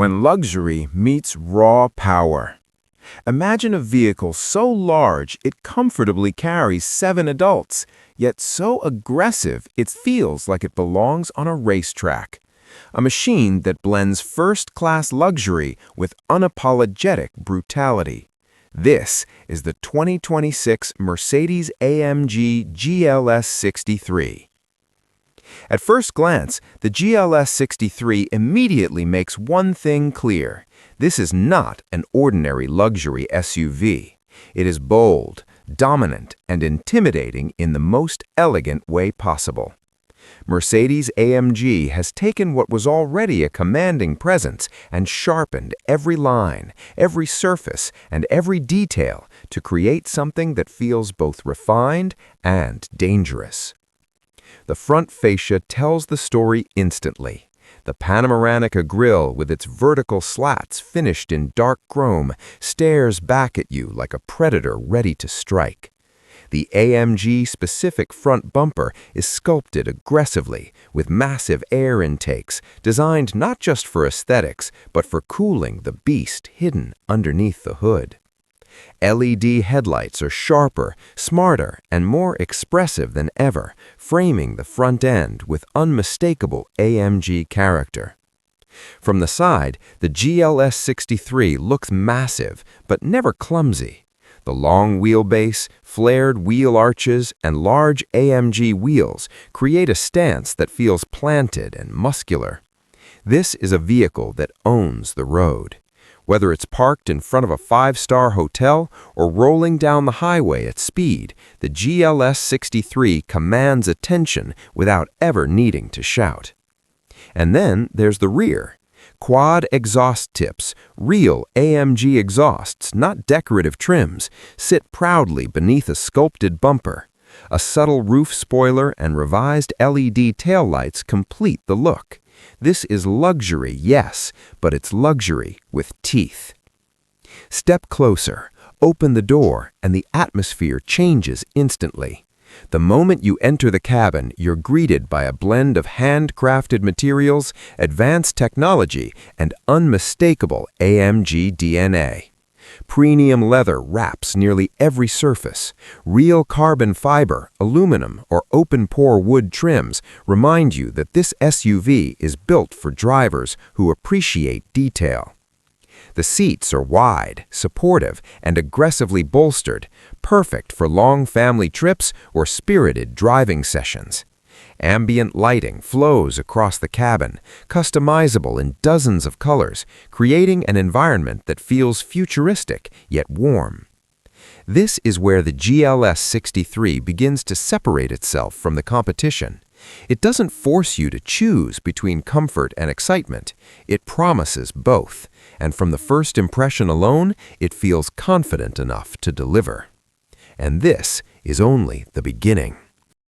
when luxury meets raw power. Imagine a vehicle so large it comfortably carries 7 adults, yet so aggressive it feels like it belongs on a racetrack. A machine that blends first-class luxury with unapologetic brutality. This is the 2026 Mercedes-AMG GLS 63. At first glance, the GLS 63 immediately makes one thing clear. This is not an ordinary luxury SUV. It is bold, dominant, and intimidating in the most elegant way possible. Mercedes-AMG has taken what was already a commanding presence and sharpened every line, every surface, and every detail to create something that feels both refined and dangerous. The front fascia tells the story instantly. The Panoramica grille with its vertical slats finished in dark chrome stares back at you like a predator ready to strike. The AMG-specific front bumper is sculpted aggressively with massive air intakes designed not just for aesthetics but for cooling the beast hidden underneath the hood. LED headlights are sharper, smarter, and more expressive than ever, framing the front end with unmistakable AMG character. From the side, the GLS 63 looks massive, but never clumsy. The long wheelbase, flared wheel arches, and large AMG wheels create a stance that feels planted and muscular. This is a vehicle that owns the road. Whether it's parked in front of a 5-star hotel or rolling down the highway at speed, the GLS 63 commands attention without ever needing to shout. And then there's the rear. Quad exhaust tips, real AMG exhausts, not decorative trims, sit proudly beneath a sculpted bumper. A subtle roof spoiler and revised LED taillights complete the look. This is luxury, yes, but it's luxury with teeth. Step closer, open the door, and the atmosphere changes instantly. The moment you enter the cabin, you're greeted by a blend of handcrafted materials, advanced technology, and unmistakable AMG DNA. Premium leather wraps nearly every surface. Real carbon fiber, aluminum, or open-pore wood trims remind you that this SUV is built for drivers who appreciate detail. The seats are wide, supportive, and aggressively bolstered, perfect for long family trips or spirited driving sessions. Ambient lighting flows across the cabin, customizable in dozens of colors, creating an environment that feels futuristic yet warm. This is where the GLS 63 begins to separate itself from the competition. It doesn't force you to choose between comfort and excitement. It promises both, and from the first impression alone, it feels confident enough to deliver. And this is only the beginning.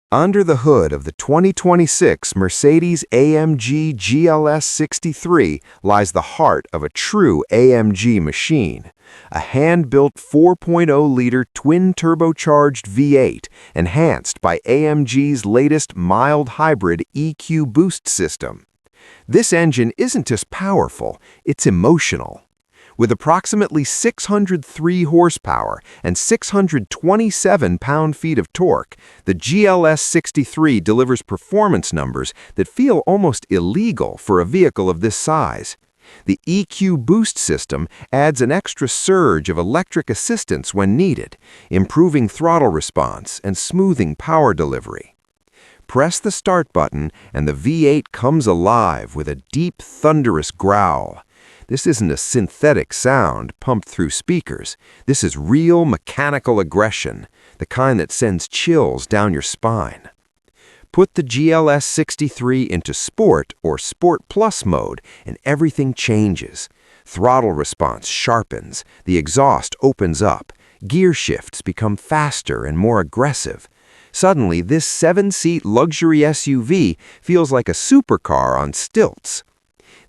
Under the hood of the 2026 Mercedes-AMG GLS 63 lies the heart of a true AMG machine. A hand-built 4.0-liter twin-turbocharged V8 enhanced by AMG's latest mild hybrid EQ boost system. This engine isn't just powerful, it's emotional. With approximately 603 horsepower and 627 pound-feet of torque, the GLS 63 delivers performance numbers that feel almost illegal for a vehicle of this size. The EQ boost system adds an extra surge of electric assistance when needed, improving throttle response and smoothing power delivery. Press the start button and the V8 comes alive with a deep, thunderous growl. This isn't a synthetic sound pumped through speakers. This is real mechanical aggression, the kind that sends chills down your spine. Put the GLS 63 into Sport or Sport Plus mode and everything changes. Throttle response sharpens, the exhaust opens up, gear shifts become faster and more aggressive. Suddenly, this 7-seat luxury SUV feels like a supercar on stilts.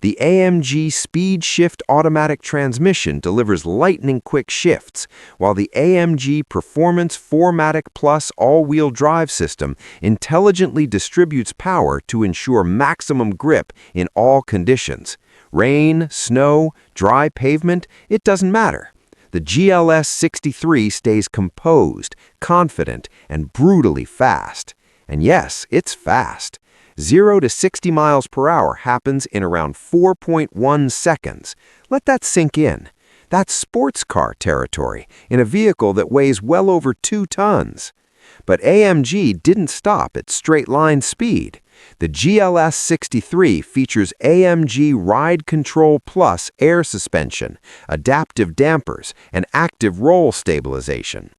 The AMG Speed Shift automatic transmission delivers lightning-quick shifts, while the AMG Performance 4MATIC Plus all-wheel drive system intelligently distributes power to ensure maximum grip in all conditions. Rain, snow, dry pavement, it doesn't matter. The GLS 63 stays composed, confident, and brutally fast. And yes, it's fast. 0 to 60 miles per hour happens in around 4.1 seconds. Let that sink in. That's sports car territory in a vehicle that weighs well over 2 tons. But AMG didn't stop at straight-line speed. The GLS 63 features AMG Ride Control Plus air suspension, adaptive dampers, and active roll stabilization.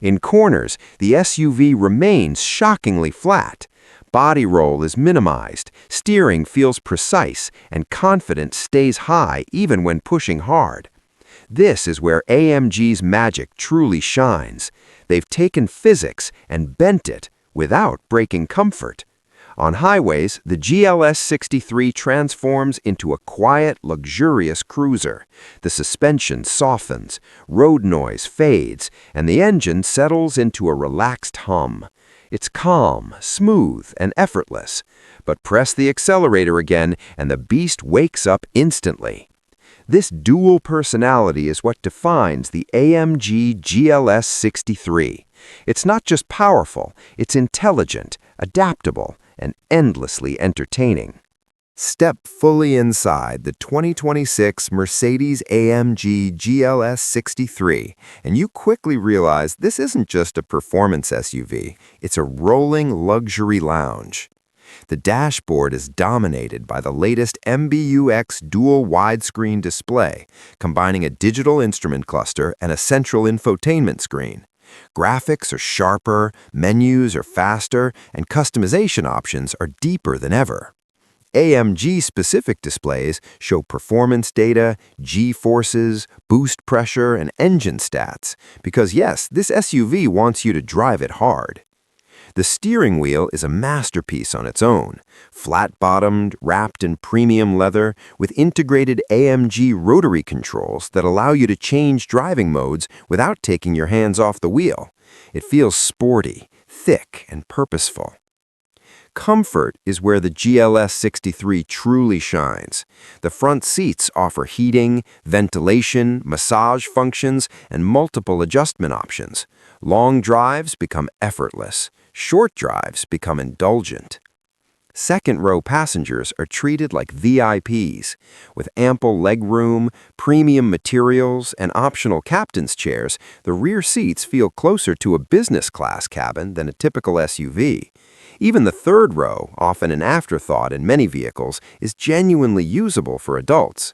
In corners, the SUV remains shockingly flat. Body roll is minimized, steering feels precise, and confidence stays high even when pushing hard. This is where AMG's magic truly shines. They've taken physics and bent it without breaking comfort. On highways, the GLS 63 transforms into a quiet, luxurious cruiser. The suspension softens, road noise fades, and the engine settles into a relaxed hum. It's calm, smooth, and effortless. But press the accelerator again, and the beast wakes up instantly. This dual personality is what defines the AMG GLS 63. It's not just powerful, it's intelligent, adaptable, and endlessly entertaining. Step fully inside the 2026 Mercedes-AMG GLS 63, and you quickly realize this isn't just a performance SUV, it's a rolling luxury lounge. The dashboard is dominated by the latest MBUX dual widescreen display, combining a digital instrument cluster and a central infotainment screen. Graphics are sharper, menus are faster, and customization options are deeper than ever. AMG-specific displays show performance data, G-forces, boost pressure, and engine stats, because yes, this SUV wants you to drive it hard. The steering wheel is a masterpiece on its own, flat-bottomed, wrapped in premium leather, with integrated AMG rotary controls that allow you to change driving modes without taking your hands off the wheel. It feels sporty, thick, and purposeful. Comfort is where the GLS 63 truly shines. The front seats offer heating, ventilation, massage functions, and multiple adjustment options. Long drives become effortless. Short drives become indulgent. Second-row passengers are treated like VIPs. With ample legroom, premium materials, and optional captain's chairs, the rear seats feel closer to a business-class cabin than a typical SUV. Even the third row, often an afterthought in many vehicles, is genuinely usable for adults.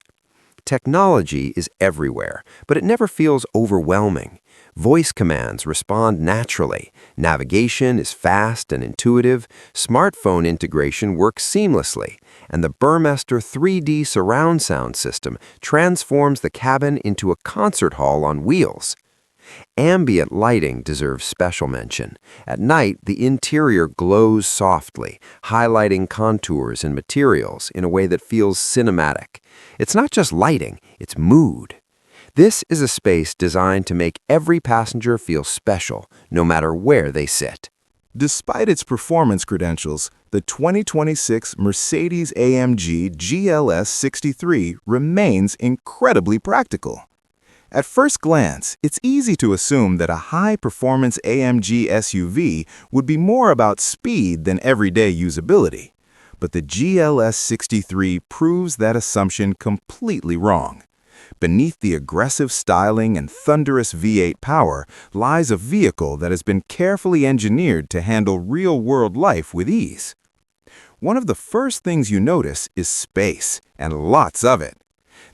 Technology is everywhere, but it never feels overwhelming. Voice commands respond naturally, navigation is fast and intuitive, smartphone integration works seamlessly, and the Burmester 3D surround sound system transforms the cabin into a concert hall on wheels. Ambient lighting deserves special mention. At night, the interior glows softly, highlighting contours and materials in a way that feels cinematic. It's not just lighting, it's mood. This is a space designed to make every passenger feel special, no matter where they sit. Despite its performance credentials, the 2026 Mercedes-AMG GLS 63 remains incredibly practical. At first glance, it's easy to assume that a high-performance AMG SUV would be more about speed than everyday usability. But the GLS 63 proves that assumption completely wrong. Beneath the aggressive styling and thunderous V8 power lies a vehicle that has been carefully engineered to handle real-world life with ease. One of the first things you notice is space, and lots of it.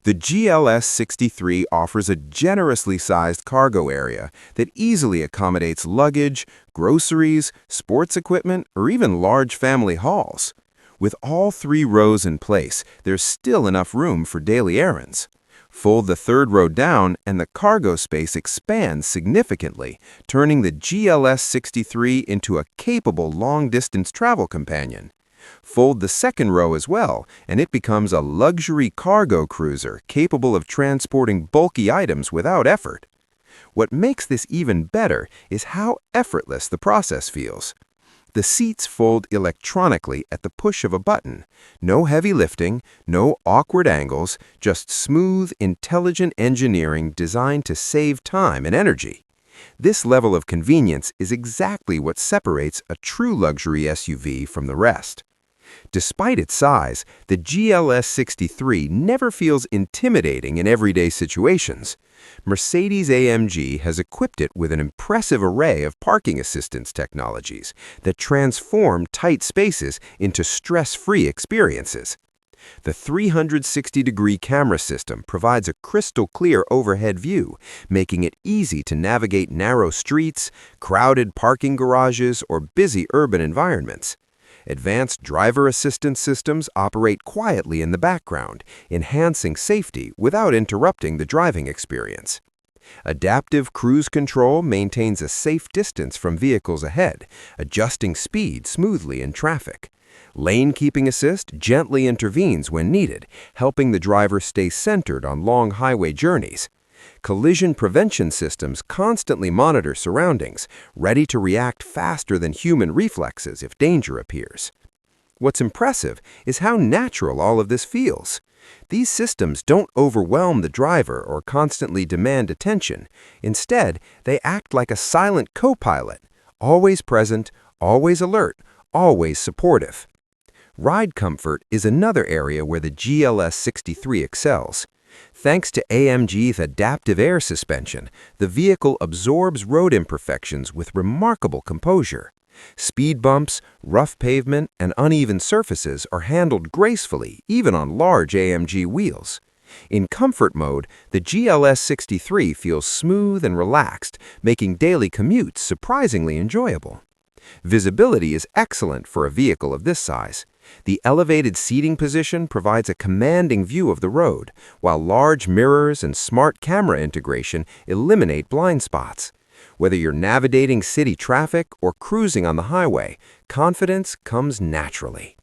The GLS 63 offers a generously sized cargo area that easily accommodates luggage, groceries, sports equipment, or even large family hauls. With all 3 rows in place, there's still enough room for daily errands. Fold the third row down and the cargo space expands significantly, turning the GLS 63 into a capable long-distance travel companion. Fold the second row as well, and it becomes a luxury cargo cruiser capable of transporting bulky items without effort. What makes this even better is how effortless the process feels. The seats fold electronically at the push of a button. No heavy lifting, no awkward angles, just smooth, intelligent engineering designed to save time and energy. This level of convenience is exactly what separates a true luxury SUV from the rest. Despite its size, the GLS 63 never feels intimidating in everyday situations. Mercedes-AMG has equipped it with an impressive array of parking assistance technologies that transform tight spaces into stress-free experiences. The 360-degree camera system provides a crystal-clear overhead view, making it easy to navigate narrow streets, crowded parking garages, or busy urban environments. Advanced driver assistance systems operate quietly in the background, enhancing safety without interrupting the driving experience. Adaptive cruise control maintains a safe distance from vehicles ahead, adjusting speed smoothly in traffic. Lane keeping assist gently intervenes when needed, helping the driver stay centered on long highway journeys. Collision prevention systems constantly monitor surroundings, ready to react faster than human reflexes if danger appears. What's impressive is how natural all of this feels. These systems don't overwhelm the driver or constantly demand attention. Instead, they act like a silent co-pilot, always present, always alert, always supportive. Ride comfort is another area where the GLS 63 excels. Thanks to AMG's adaptive air suspension, the vehicle absorbs road imperfections with remarkable composure. Speed bumps, rough pavement, and uneven surfaces are handled gracefully, even on large AMG wheels. In comfort mode, the GLS 63 feels smooth and relaxed, making daily commutes surprisingly enjoyable. Visibility is excellent for a vehicle of this size. The elevated seating position provides a commanding view of the road, while large mirrors and smart camera integration eliminate blind spots. Whether you're navigating city traffic or cruising on the highway, confidence comes naturally.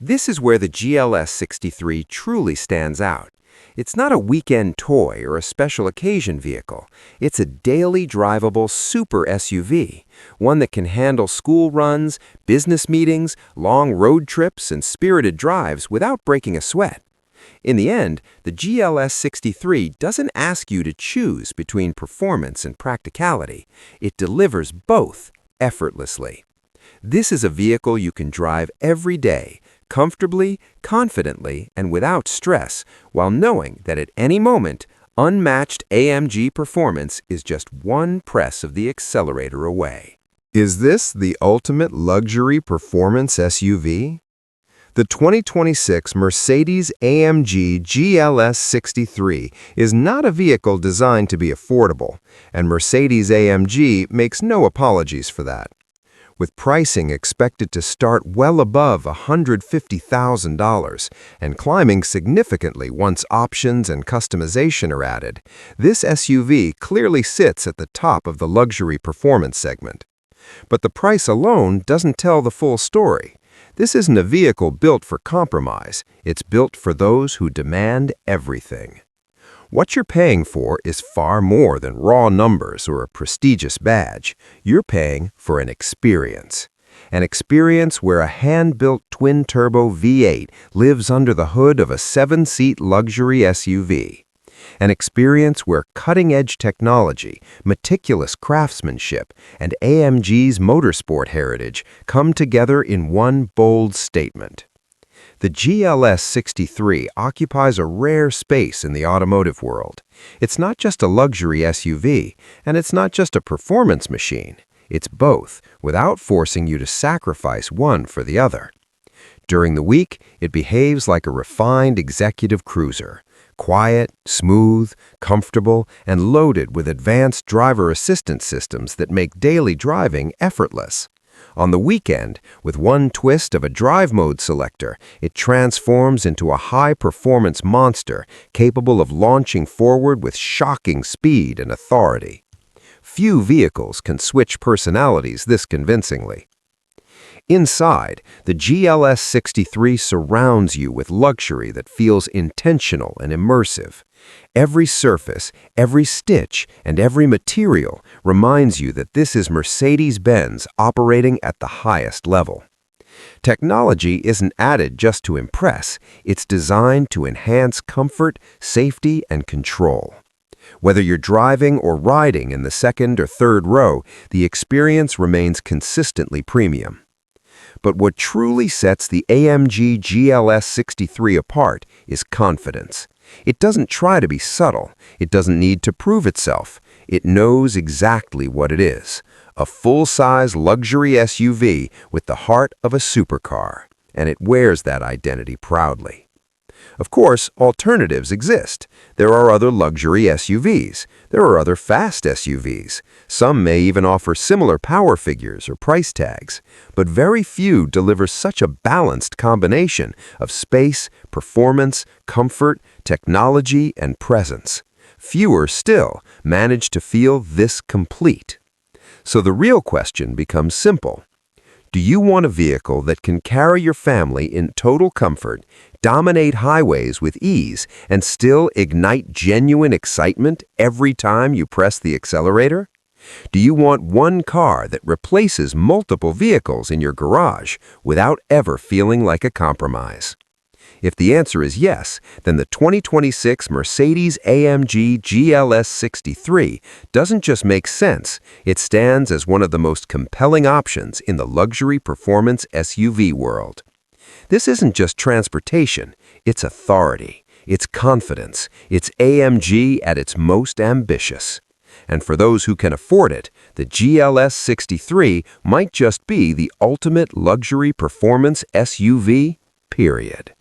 This is where the GLS 63 truly stands out. It's not a weekend toy or a special occasion vehicle. It's a daily drivable super SUV, one that can handle school runs, business meetings, long road trips, and spirited drives without breaking a sweat. In the end, the GLS 63 doesn't ask you to choose between performance and practicality. It delivers both effortlessly. This is a vehicle you can drive every day, comfortably, confidently, and without stress, while knowing that at any moment, unmatched AMG performance is just one press of the accelerator away. Is this the ultimate luxury performance SUV? The 2026 Mercedes-AMG GLS 63 is not a vehicle designed to be affordable, and Mercedes-AMG makes no apologies for that. With pricing expected to start well above $150,000 and climbing significantly once options and customization are added, this SUV clearly sits at the top of the luxury performance segment. But the price alone doesn't tell the full story. This isn't a vehicle built for compromise. It's built for those who demand everything. What you're paying for is far more than raw numbers or a prestigious badge. You're paying for an experience. An experience where a hand-built twin-turbo V8 lives under the hood of a 7-seat luxury SUV. An experience where cutting-edge technology, meticulous craftsmanship, and AMG's motorsport heritage come together in one bold statement. The GLS 63 occupies a rare space in the automotive world. It's not just a luxury SUV, and it's not just a performance machine. It's both, without forcing you to sacrifice one for the other. During the week, it behaves like a refined executive cruiser. Quiet, smooth, comfortable, and loaded with advanced driver assistance systems that make daily driving effortless. On the weekend, with one twist of a drive mode selector, it transforms into a high-performance monster capable of launching forward with shocking speed and authority. Few vehicles can switch personalities this convincingly. Inside, the GLS 63 surrounds you with luxury that feels intentional and immersive. Every surface, every stitch, and every material reminds you that this is Mercedes-Benz operating at the highest level. Technology isn't added just to impress, it's designed to enhance comfort, safety, and control. Whether you're driving or riding in the second or third row, the experience remains consistently premium. But what truly sets the AMG GLS 63 apart is confidence. It doesn't try to be subtle. It doesn't need to prove itself. It knows exactly what it is. A full-size luxury SUV with the heart of a supercar. And it wears that identity proudly. Of course, alternatives exist. There are other luxury SUVs. There are other fast SUVs. Some may even offer similar power figures or price tags. But very few deliver such a balanced combination of space, performance, comfort, technology, and presence. Fewer still manage to feel this complete. So the real question becomes simple. Do you want a vehicle that can carry your family in total comfort, dominate highways with ease, and still ignite genuine excitement every time you press the accelerator? Do you want one car that replaces multiple vehicles in your garage without ever feeling like a compromise? If the answer is yes, then the 2026 Mercedes-AMG GLS 63 doesn't just make sense, it stands as one of the most compelling options in the luxury performance SUV world. This isn't just transportation, it's authority, it's confidence, it's AMG at its most ambitious. And for those who can afford it, the GLS 63 might just be the ultimate luxury performance SUV, period.